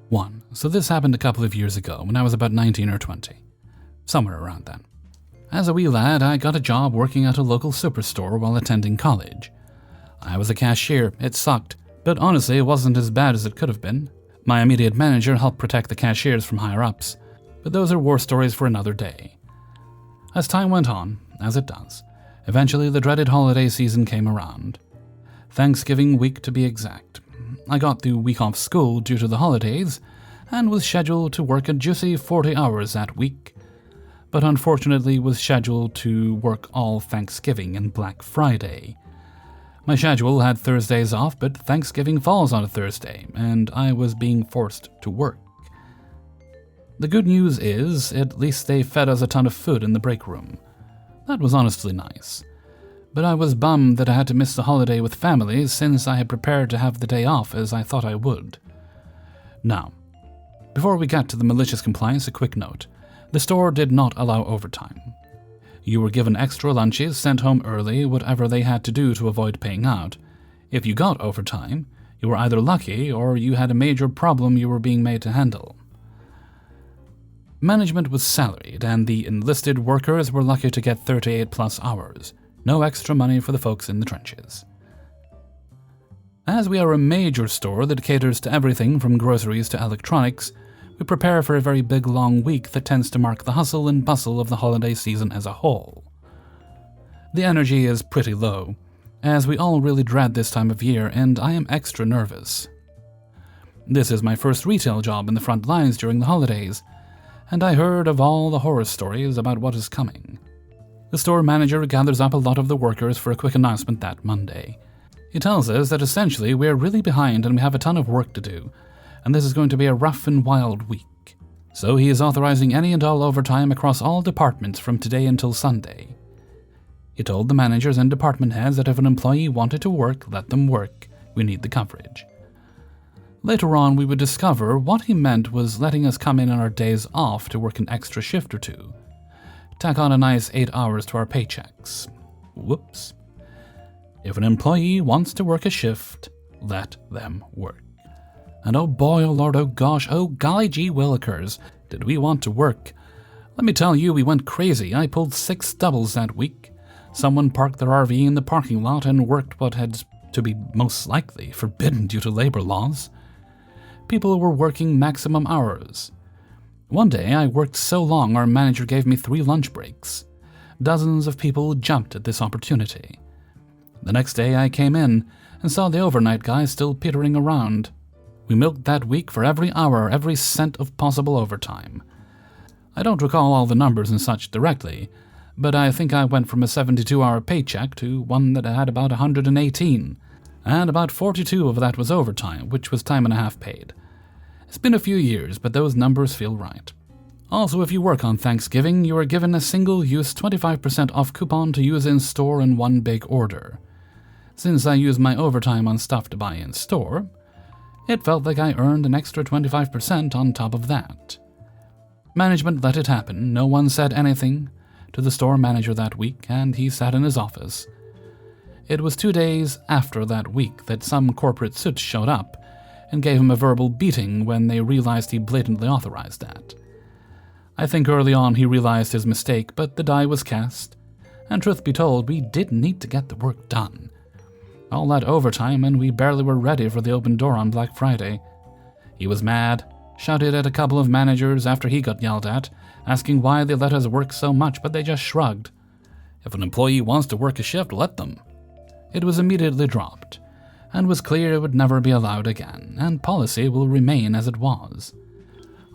1. So this happened a couple of years ago when I was about 19 or 20. Somewhere around then. As a wee lad, I got a job working at a local superstore while attending college. I was a cashier. It sucked, but honestly it wasn't as bad as it could have been. My immediate manager helped protect the cashiers from higher-ups, but those are war stories for another day. As time went on, as it does, eventually the dreaded holiday season came around. Thanksgiving week to be exact. I got the week off school due to the holidays, and was scheduled to work a juicy 40 hours that week, but unfortunately was scheduled to work all Thanksgiving and Black Friday. My schedule had Thursdays off, but Thanksgiving falls on a Thursday, and I was being forced to work. The good news is, at least they fed us a ton of food in the break room. That was honestly nice. But I was bummed that I had to miss the holiday with family since I had prepared to have the day off as I thought I would. Now, before we get to the malicious compliance, a quick note. The store did not allow overtime. You were given extra lunches, sent home early, whatever they had to do to avoid paying out. If you got overtime, you were either lucky or you had a major problem you were being made to handle. Management was salaried, and the enlisted workers were lucky to get 38 plus hours. No extra money for the folks in the trenches. As we are a major store that caters to everything from groceries to electronics, we prepare for a very big long week that tends to mark the hustle and bustle of the holiday season as a whole. The energy is pretty low, as we all really dread this time of year, and I am extra nervous. This is my first retail job in the front lines during the holidays, and I heard of all the horror stories about what is coming. The store manager gathers up a lot of the workers for a quick announcement that Monday. He tells us that essentially we are really behind and we have a ton of work to do, and this is going to be a rough and wild week. So he is authorizing any and all overtime across all departments from today until Sunday. He told the managers and department heads that if an employee wanted to work, let them work. We need the coverage. Later on, we would discover what he meant was letting us come in on our days off to work an extra shift or two. Tack on a nice 8 hours to our paychecks. Whoops. If an employee wants to work a shift, let them work. And oh boy, oh lord, oh gosh, oh golly gee willikers, did we want to work. Let me tell you, we went crazy. I pulled 6 doubles that week. Someone parked their RV in the parking lot and worked what had to be most likely forbidden due to labor laws. People were working maximum hours. One day I worked so long our manager gave me 3 lunch breaks. Dozens of people jumped at this opportunity. The next day I came in and saw the overnight guys still petering around. We milked that week for every hour, every cent of possible overtime. I don't recall all the numbers and such directly, but I think I went from a 72-hour paycheck to one that had about 118, and about 42 of that was overtime, which was time and a half paid. It's been a few years, but those numbers feel right. Also, if you work on Thanksgiving, you are given a single-use 25% off coupon to use in store in one big order. Since I used my overtime on stuff to buy in store, it felt like I earned an extra 25% on top of that. Management let it happen. No one said anything to the store manager that week, and he sat in his office. It was 2 days after that week that some corporate suits showed up and gave him a verbal beating when they realized he blatantly authorized that. I think early on he realized his mistake, but the die was cast, and truth be told, we did need to get the work done. All that overtime, and we barely were ready for the open door on Black Friday. He was mad, shouted at a couple of managers after he got yelled at, asking why they let us work so much, but they just shrugged. If an employee wants to work a shift, let them. It was immediately dropped, and was clear it would never be allowed again, and policy will remain as it was.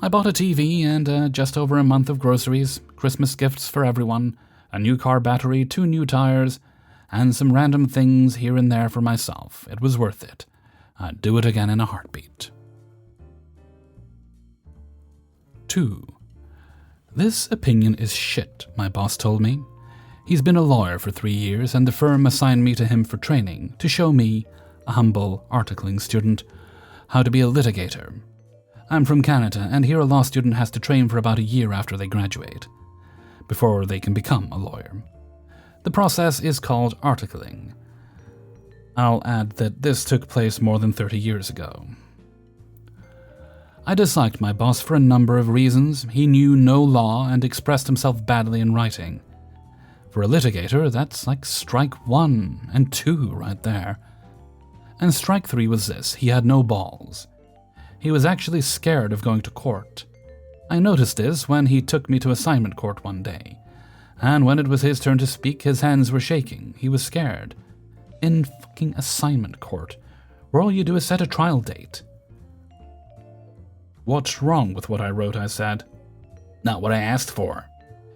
I bought a TV and just over a month of groceries, Christmas gifts for everyone, a new car battery, 2 new tires, and some random things here and there for myself. It was worth it. I'd do it again in a heartbeat. 2. This opinion is shit, my boss told me. He's been a lawyer for 3 years, and the firm assigned me to him for training, to show me, a humble articling student, how to be a litigator. I'm from Canada, and here a law student has to train for about a year after they graduate, before they can become a lawyer. The process is called articling. I'll add that this took place more than 30 years ago. I disliked my boss for a number of reasons. He knew no law and expressed himself badly in writing. For a litigator, that's like strike 1 and 2 right there. And strike 3 was this: he had no balls. He was actually scared of going to court. I noticed this when he took me to assignment court one day. And when it was his turn to speak, his hands were shaking. He was scared. In fucking assignment court, where all you do is set a trial date. "What's wrong with what I wrote?" I said. "Not what I asked for,"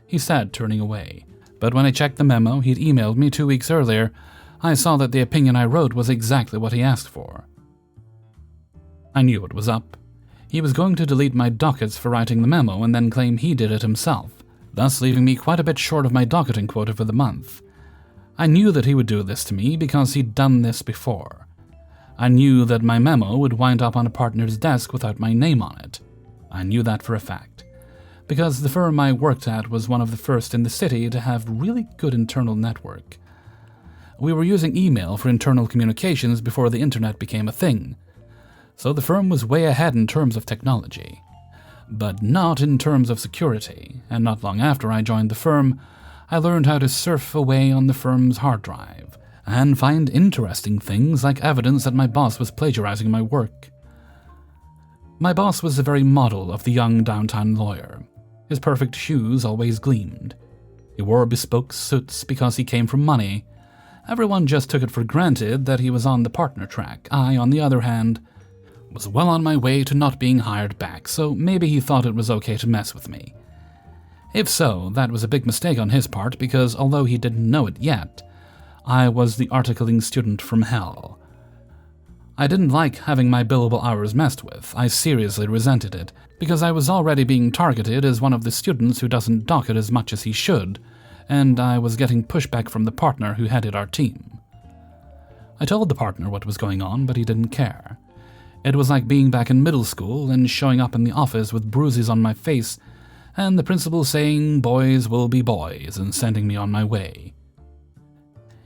he said, turning away. But when I checked the memo he'd emailed me 2 weeks earlier, I saw that the opinion I wrote was exactly what he asked for. I knew what was up. He was going to delete my dockets for writing the memo and then claim he did it himself, thus leaving me quite a bit short of my docketing quota for the month. I knew that he would do this to me because he'd done this before. I knew that my memo would wind up on a partner's desk without my name on it. I knew that for a fact, because the firm I worked at was one of the first in the city to have really good internal network. We were using email for internal communications before the internet became a thing, so the firm was way ahead in terms of technology, but not in terms of security, and not long after I joined the firm, I learned how to surf away on the firm's hard drive and find interesting things like evidence that my boss was plagiarizing my work. My boss was the very model of the young downtown lawyer. His perfect shoes always gleamed. He wore bespoke suits because he came from money. Everyone just took it for granted that he was on the partner track. I, on the other hand, was well on my way to not being hired back, so maybe he thought it was okay to mess with me. If so, that was a big mistake on his part because although he didn't know it yet, I was the articling student from hell. I didn't like having my billable hours messed with. I seriously resented it, because I was already being targeted as one of the students who doesn't dock it as much as he should, and I was getting pushback from the partner who headed our team. I told the partner what was going on, but he didn't care. It was like being back in middle school and showing up in the office with bruises on my face, and the principal saying boys will be boys and sending me on my way.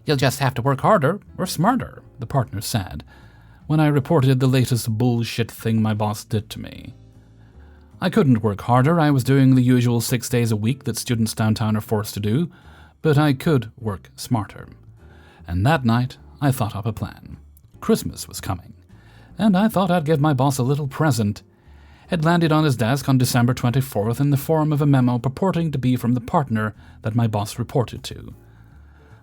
"You'll just have to work harder or smarter," the partner said, when I reported the latest bullshit thing my boss did to me. I couldn't work harder. I was doing the usual 6 days a week that students downtown are forced to do, but I could work smarter. And that night, I thought up a plan. Christmas was coming, and I thought I'd give my boss a little present. It landed on his desk on December 24th in the form of a memo purporting to be from the partner that my boss reported to.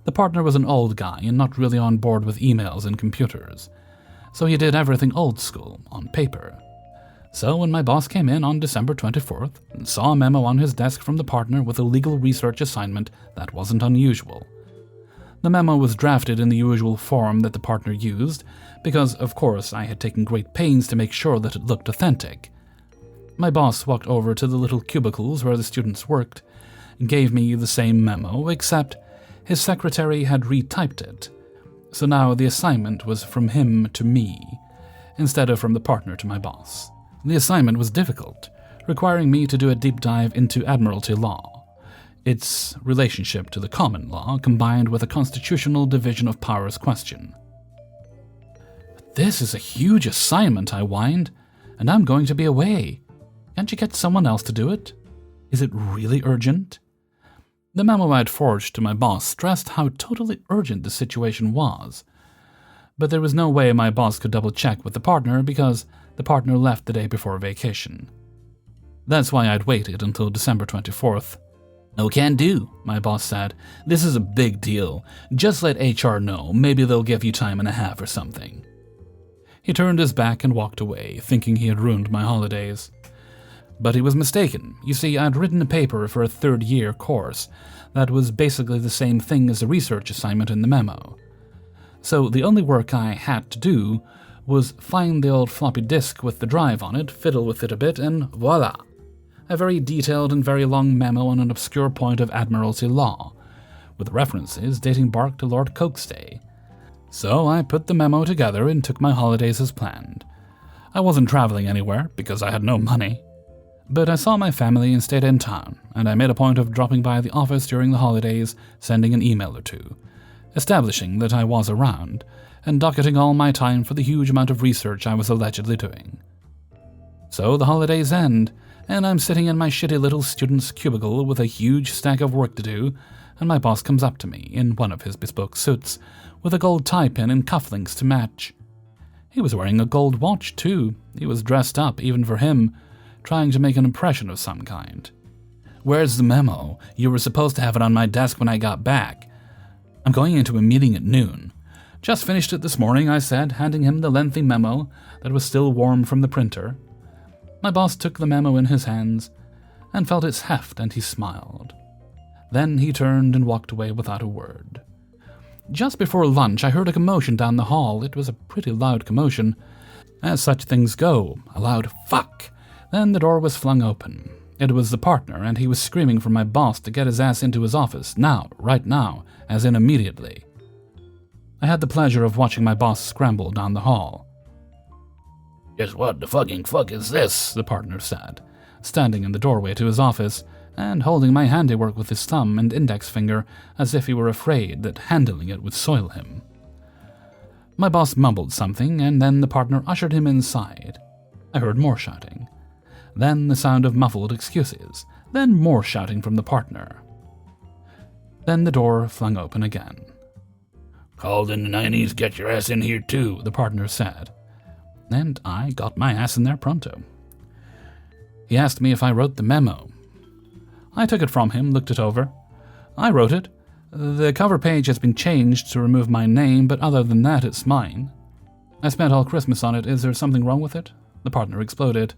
The partner was an old guy and not really on board with emails and computers, so he did everything old school, on paper. So when my boss came in on December 24th and saw a memo on his desk from the partner with a legal research assignment, that wasn't unusual. The memo was drafted in the usual form that the partner used, because, of course, I had taken great pains to make sure that it looked authentic. My boss walked over to the little cubicles where the students worked and gave me the same memo, except his secretary had retyped it. So now the assignment was from him to me, instead of from the partner to my boss. The assignment was difficult, requiring me to do a deep dive into admiralty law, its relationship to the common law combined with a constitutional division of powers question. "This is a huge assignment," I whined, "and I'm going to be away. Can't you get someone else to do it? Is it really urgent?" The memo I'd forged to my boss stressed how totally urgent the situation was, but there was no way my boss could double-check with the partner because the partner left the day before vacation. That's why I'd waited until December 24th. "No can do," my boss said. "This is a big deal. Just let HR know. Maybe they'll give you time and a half or something." He turned his back and walked away, thinking he had ruined my holidays. But he was mistaken. You see, I'd written a paper for a third-year course that was basically the same thing as the research assignment in the memo. So the only work I had to do was find the old floppy disk with the drive on it, fiddle with it a bit, and voila! A very detailed and very long memo on an obscure point of admiralty law, with references dating back to Lord Coke's day. So I put the memo together and took my holidays as planned. I wasn't traveling anywhere, because I had no money. But I saw my family and stayed in town, and I made a point of dropping by the office during the holidays, sending an email or two, establishing that I was around, and docketing all my time for the huge amount of research I was allegedly doing. So the holidays end, and I'm sitting in my shitty little student's cubicle with a huge stack of work to do, and my boss comes up to me in one of his bespoke suits, with a gold tie pin and cufflinks to match. He was wearing a gold watch, too. He was dressed up, even for him, trying to make an impression of some kind. "Where's the memo? You were supposed to have it on my desk when I got back." "I'm going into a meeting at noon." "Just finished it this morning," I said, handing him the lengthy memo that was still warm from the printer. My boss took the memo in his hands and felt its heft, and he smiled. Then he turned and walked away without a word. Just before lunch, I heard a commotion down the hall. It was a pretty loud commotion, as such things go, a loud "fuck." Then the door was flung open. It was the partner, and he was screaming for my boss to get his ass into his office, now, right now, as in immediately. I had the pleasure of watching my boss scramble down the hall. "Just what the fucking fuck is this?" the partner said, standing in the doorway to his office and holding my handiwork with his thumb and index finger as if he were afraid that handling it would soil him. My boss mumbled something, and then the partner ushered him inside. I heard more shouting. Then the sound of muffled excuses. Then more shouting from the partner. Then the door flung open again. "Called in the 90s, get your ass in here too," the partner said. And I got my ass in there pronto. He asked me if I wrote the memo. I took it from him, looked it over. "I wrote it. The cover page has been changed to remove my name, but other than that, it's mine. I spent all Christmas on it. Is there something wrong with it?" The partner exploded.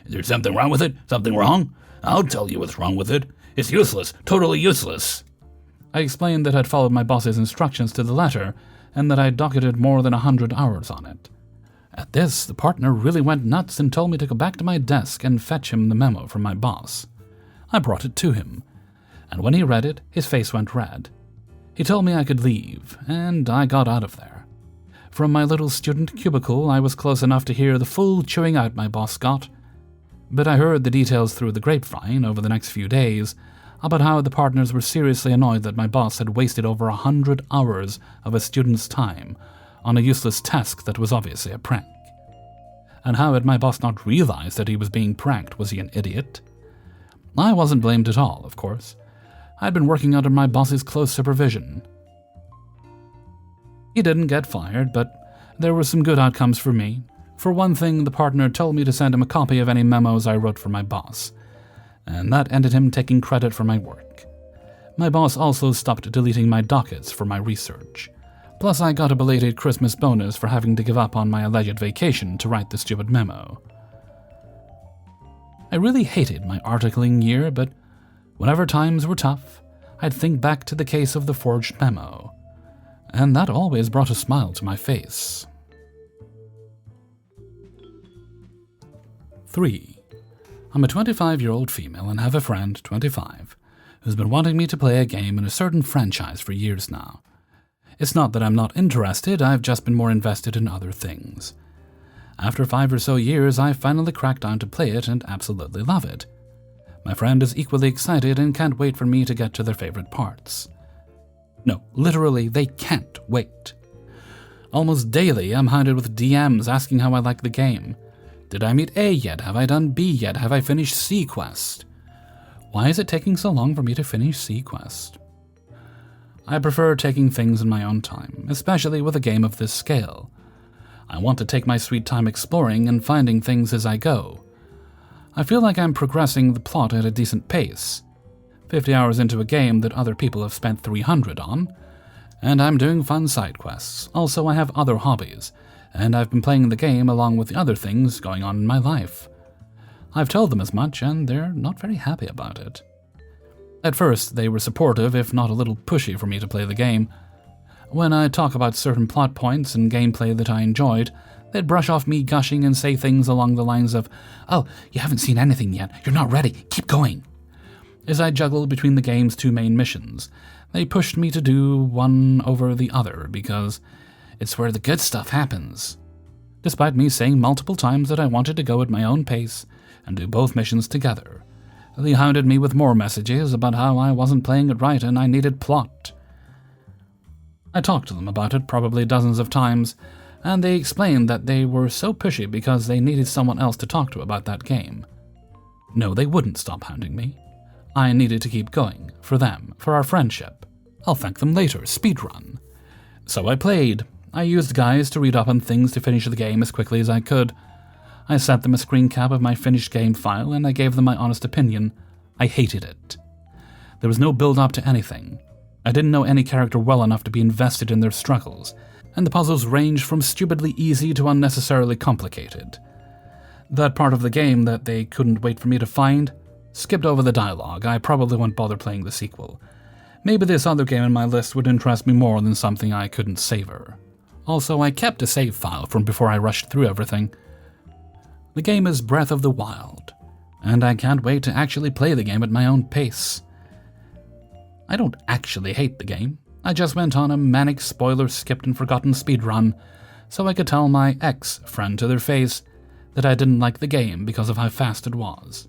"Is there something wrong with it? Something wrong? I'll tell you what's wrong with it. It's useless. Totally useless." I explained that I'd followed my boss's instructions to the letter, and that I'd docketed more than 100 hours on it. At this, the partner really went nuts and told me to go back to my desk and fetch him the memo from my boss. I brought it to him, and when he read it, his face went red. He told me I could leave, and I got out of there. From my little student cubicle, I was close enough to hear the full chewing out my boss got, but I heard the details through the grapevine over the next few days about how the partners were seriously annoyed that my boss had wasted over 100 hours of a student's time on a useless task that was obviously a prank. And how had my boss not realized that he was being pranked? Was he an idiot? I wasn't blamed at all, of course. I'd been working under my boss's close supervision. He didn't get fired, but there were some good outcomes for me. For one thing, the partner told me to send him a copy of any memos I wrote for my boss, and that ended him taking credit for my work. My boss also stopped deleting my dockets for my research. Plus, I got a belated Christmas bonus for having to give up on my alleged vacation to write the stupid memo. I really hated my articling year, but whenever times were tough, I'd think back to the case of the forged memo, and that always brought a smile to my face. 3. I'm a 25-year-old female and have a friend, 25, who's been wanting me to play a game in a certain franchise for years now. It's not that I'm not interested, I've just been more invested in other things. After 5 or so years, I finally cracked down to play it and absolutely love it. My friend is equally excited and can't wait for me to get to their favorite parts. No, literally, they can't wait. Almost daily, I'm hounded with DMs asking how I like the game. Did I meet A yet? Have I done B yet? Have I finished C quest? Why is it taking so long for me to finish C quest? I prefer taking things in my own time, especially with a game of this scale. I want to take my sweet time exploring and finding things as I go. I feel like I'm progressing the plot at a decent pace. 50 hours into a game that other people have spent 300 on, and I'm doing fun side quests. Also, I have other hobbies, and I've been playing the game along with the other things going on in my life. I've told them as much, and they're not very happy about it. At first, they were supportive, if not a little pushy for me to play the game. When I talk about certain plot points and gameplay that I enjoyed, they'd brush off me gushing and say things along the lines of, "Oh, you haven't seen anything yet. You're not ready. Keep going." As I juggled between the game's 2 main missions, they pushed me to do one over the other because it's where the good stuff happens. Despite me saying multiple times that I wanted to go at my own pace and do both missions together, they hounded me with more messages about how I wasn't playing it right and I needed plot. I talked to them about it probably dozens of times, and they explained that they were so pushy because they needed someone else to talk to about that game. No, they wouldn't stop hounding me. I needed to keep going, for them, for our friendship. I'll thank them later, speedrun. So I played. I used guides to read up on things to finish the game as quickly as I could. I sent them a screen cap of my finished game file, and I gave them my honest opinion. I hated it. There was no build-up to anything. I didn't know any character well enough to be invested in their struggles, and the puzzles ranged from stupidly easy to unnecessarily complicated. That part of the game that they couldn't wait for me to find? Skipped over the dialogue. I probably won't bother playing the sequel. Maybe this other game in my list would interest me more than something I couldn't savor. Also, I kept a save file from before I rushed through everything. The game is Breath of the Wild, and I can't wait to actually play the game at my own pace. I don't actually hate the game. I just went on a manic spoiler-skipped and forgotten speedrun, so I could tell my ex-friend to their face that I didn't like the game because of how fast it was.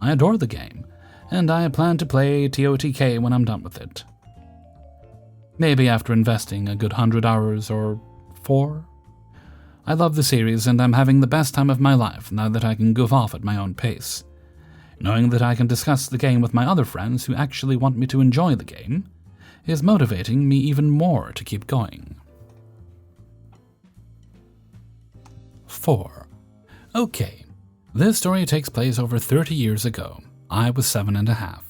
I adore the game, and I plan to play TOTK when I'm done with it. Maybe after investing a good 100 hours or 4. I love the series, and I'm having the best time of my life now that I can goof off at my own pace. Knowing that I can discuss the game with my other friends who actually want me to enjoy the game is motivating me even more to keep going. 4. Okay, this story takes place over 30 years ago. I was 7.5.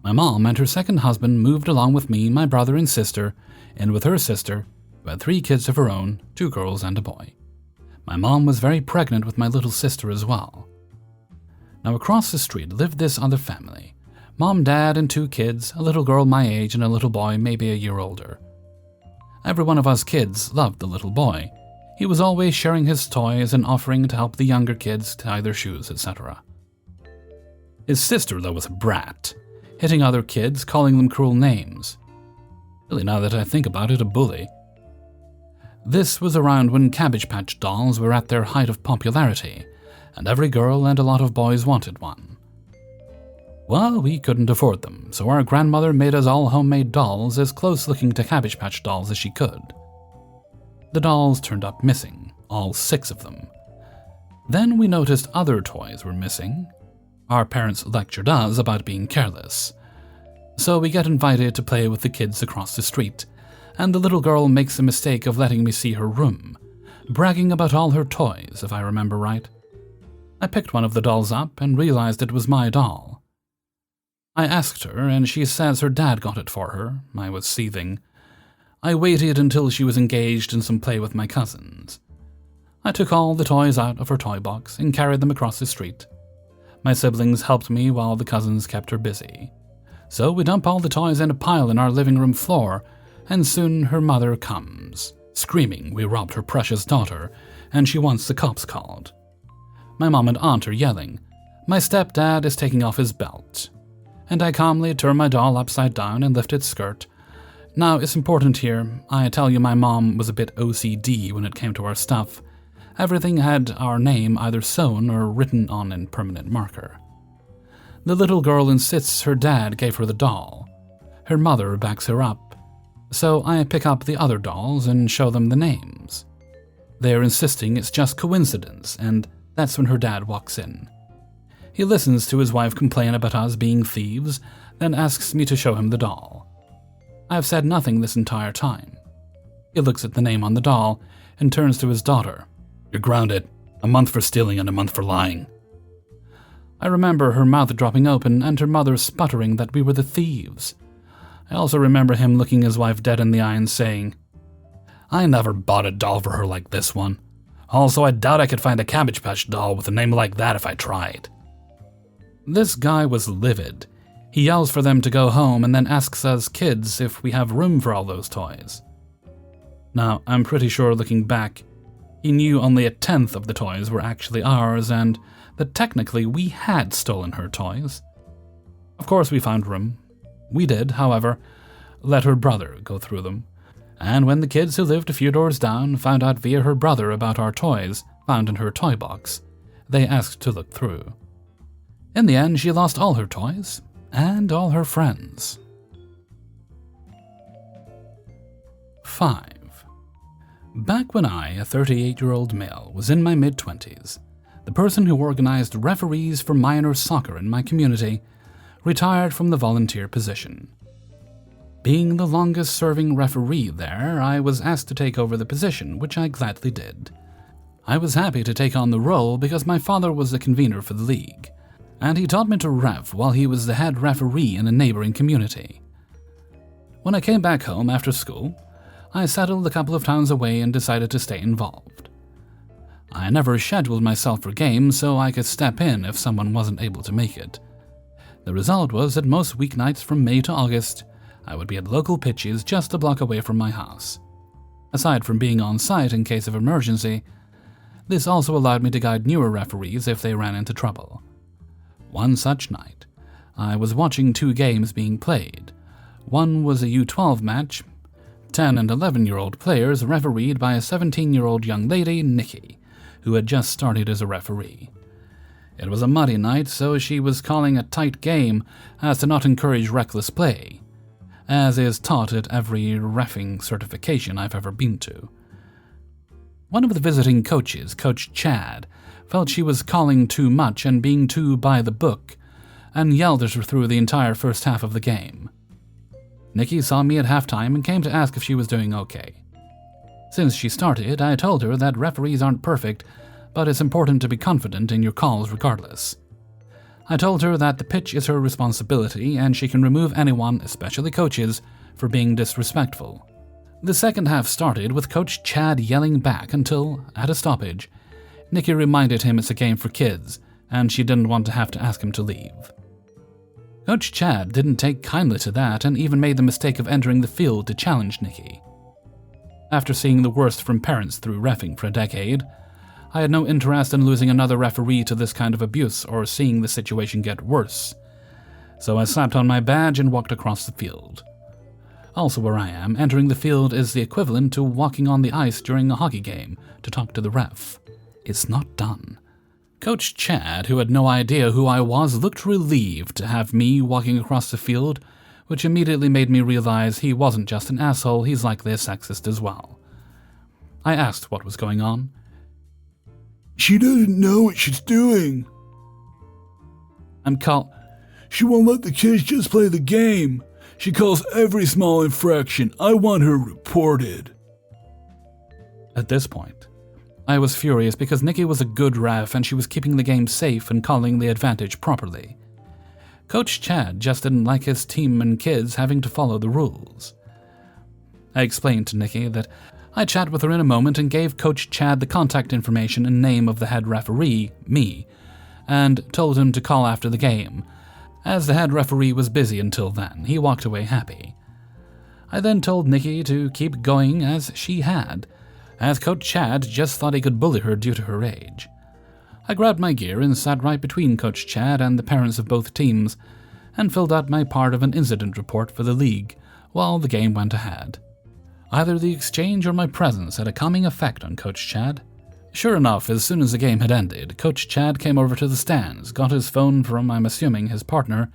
My mom and her second husband moved along with me, my brother and sister, and with her sister, who had 3 kids of her own, 2 girls and a boy. My mom was very pregnant with my little sister as well. Now across the street lived this other family. Mom, dad, and 2 kids, a little girl my age and a little boy maybe a year older. Every one of us kids loved the little boy. He was always sharing his toys and offering to help the younger kids tie their shoes, etc. His sister, though, was a brat, hitting other kids, calling them cruel names. Really, now that I think about it, a bully. This was around when Cabbage Patch dolls were at their height of popularity, and every girl and a lot of boys wanted one. Well, we couldn't afford them, so our grandmother made us all homemade dolls as close-looking to Cabbage Patch dolls as she could. The dolls turned up missing, all 6 of them. Then we noticed other toys were missing. Our parents lectured us about being careless. So we get invited to play with the kids across the street, and the little girl makes the mistake of letting me see her room, bragging about all her toys, if I remember right. I picked one of the dolls up and realized it was my doll. I asked her, and she says her dad got it for her. I was seething. I waited until she was engaged in some play with my cousins. I took all the toys out of her toy box and carried them across the street. My siblings helped me while the cousins kept her busy. So we dump all the toys in a pile in our living room floor, and soon her mother comes, screaming we robbed her precious daughter, and she wants the cops called. My mom and aunt are yelling. My stepdad is taking off his belt. And I calmly turn my doll upside down and lift its skirt. Now, it's important here, I tell you my mom was a bit OCD when it came to our stuff. Everything had our name either sewn or written on in permanent marker. The little girl insists her dad gave her the doll. Her mother backs her up. So I pick up the other dolls and show them the names. They're insisting it's just coincidence, and that's when her dad walks in. He listens to his wife complain about us being thieves, then asks me to show him the doll. I've said nothing this entire time. He looks at the name on the doll and turns to his daughter. "You're grounded. A month for stealing and a month for lying." I remember her mouth dropping open and her mother sputtering that we were the thieves. I also remember him looking his wife dead in the eye and saying, "I never bought a doll for her like this one. Also, I doubt I could find a Cabbage Patch doll with a name like that if I tried." This guy was livid. He yells for them to go home and then asks us kids if we have room for all those toys. Now, I'm pretty sure looking back, he knew only 1/10 of the toys were actually ours and that technically we had stolen her toys. Of course we found room. We did, however, let her brother go through them. And when the kids who lived a few doors down found out via her brother about our toys found in her toy box, they asked to look through. In the end, she lost all her toys and all her friends. 5. Back when I, a 38-year-old male, was in my mid-20s, the person who organized referees for minor soccer in my community retired from the volunteer position. Being the longest-serving referee there, I was asked to take over the position, which I gladly did. I was happy to take on the role because my father was the convener for the league, and he taught me to ref while he was the head referee in a neighboring community. When I came back home after school, I settled a couple of towns away and decided to stay involved. I never scheduled myself for games so I could step in if someone wasn't able to make it. The result was that most weeknights from May to August, I would be at local pitches just a block away from my house. Aside from being on site in case of emergency, this also allowed me to guide newer referees if they ran into trouble. One such night, I was watching 2 games being played. One was a U12 match, 10 and 11-year-old players refereed by a 17-year-old young lady, Nikki, who had just started as a referee. It was a muddy night, so she was calling a tight game as to not encourage reckless play, as is taught at every reffing certification I've ever been to. One of the visiting coaches, Coach Chad, felt she was calling too much and being too by the book, and yelled at her through the entire first half of the game. Nikki saw me at halftime and came to ask if she was doing okay. Since she started, I told her that referees aren't perfect, but it's important to be confident in your calls regardless. I told her that the pitch is her responsibility and she can remove anyone, especially coaches, for being disrespectful. The second half started with Coach Chad yelling back until, at a stoppage, Nikki reminded him it's a game for kids, and she didn't want to have to ask him to leave. Coach Chad didn't take kindly to that and even made the mistake of entering the field to challenge Nikki. After seeing the worst from parents through reffing for a decade, I had no interest in losing another referee to this kind of abuse or seeing the situation get worse, so I slapped on my badge and walked across the field. Also where I am, entering the field is the equivalent to walking on the ice during a hockey game to talk to the ref. It's not done. Coach Chad, who had no idea who I was, looked relieved to have me walking across the field, which immediately made me realize he wasn't just an asshole, he's likely a sexist as well. I asked what was going on. She doesn't know what she's doing. She won't let the kids just play the game. She calls every small infraction. I want her reported. At this point, I was furious because Nikki was a good ref and she was keeping the game safe and calling the advantage properly. Coach Chad just didn't like his team and kids having to follow the rules. I explained to Nikki that I'd chat with her in a moment and gave Coach Chad the contact information and name of the head referee, me, and told him to call after the game. As the head referee was busy until then, he walked away happy. I then told Nikki to keep going as she had, as Coach Chad just thought he could bully her due to her age. I grabbed my gear and sat right between Coach Chad and the parents of both teams, and filled out my part of an incident report for the league while the game went ahead. Either the exchange or my presence had a calming effect on Coach Chad. Sure enough, as soon as the game had ended, Coach Chad came over to the stands, got his phone from, I'm assuming, his partner,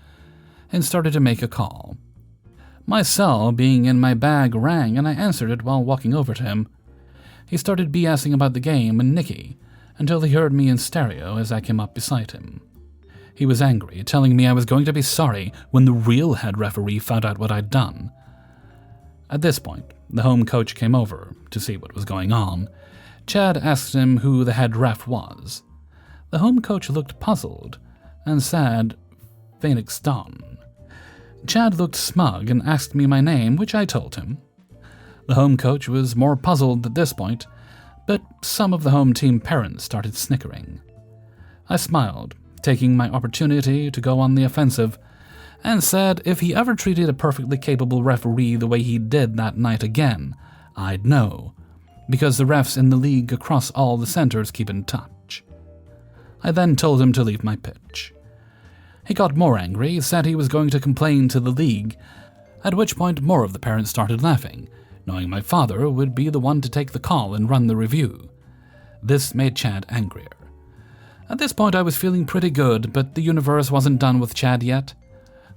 and started to make a call. My cell, being in my bag, rang and I answered it while walking over to him. He started BSing about the game and Nikki, until he heard me in stereo as I came up beside him. He was angry, telling me I was going to be sorry when the real head referee found out what I'd done. At this point, the home coach came over to see what was going on. Chad asked him who the head ref was. The home coach looked puzzled and said, Phoenix Dawn. Chad looked smug and asked me my name, which I told him. The home coach was more puzzled at this point, but some of the home team parents started snickering. I smiled, taking my opportunity to go on the offensive, and said if he ever treated a perfectly capable referee the way he did that night again, I'd know, because the refs in the league across all the centers keep in touch. I then told him to leave my pitch. He got more angry, said he was going to complain to the league, at which point more of the parents started laughing, knowing my father would be the one to take the call and run the review. This made Chad angrier. At this point I was feeling pretty good, but the universe wasn't done with Chad yet.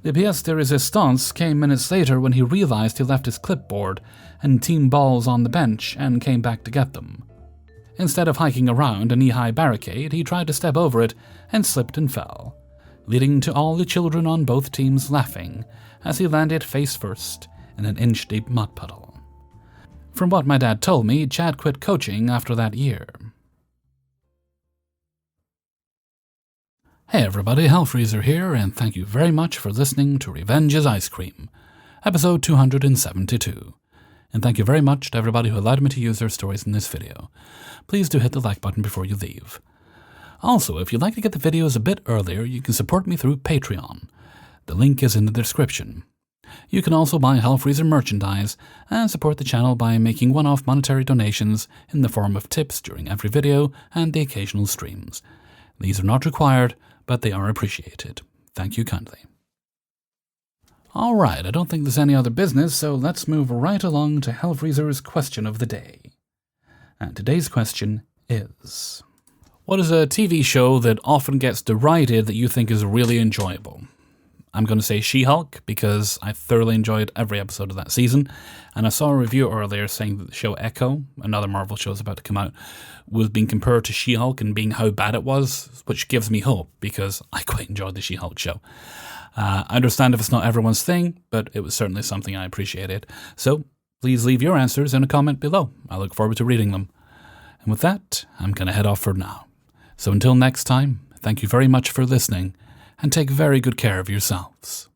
The pièce de résistance came minutes later when he realized he left his clipboard and team balls on the bench and came back to get them. Instead of hiking around a knee-high barricade, he tried to step over it and slipped and fell, leading to all the children on both teams laughing as he landed face first in an inch-deep mud puddle. From what my dad told me, Chad quit coaching after that year. Hey everybody, Hellfreezer here, and thank you very much for listening to Revenge is Ice Cream, episode 272. And thank you very much to everybody who allowed me to use their stories in this video. Please do hit the like button before you leave. Also, if you'd like to get the videos a bit earlier, you can support me through Patreon. The link is in the description. You can also buy Hellfreezer merchandise and support the channel by making one-off monetary donations in the form of tips during every video and the occasional streams. These are not required, but they are appreciated. Thank you kindly. Alright, I don't think there's any other business, so let's move right along to Hellfreezer's question of the day. And today's question is: what is a TV show that often gets derided that you think is really enjoyable? I'm going to say She-Hulk, because I thoroughly enjoyed every episode of that season, and I saw a review earlier saying that the show Echo, another Marvel show that's about to come out, was being compared to She-Hulk and being how bad it was, which gives me hope, because I quite enjoyed the She-Hulk show. I understand if it's not everyone's thing, but it was certainly something I appreciated. So please leave your answers in a comment below. I look forward to reading them. And with that, I'm going to head off for now. So until next time, thank you very much for listening, and take very good care of yourselves.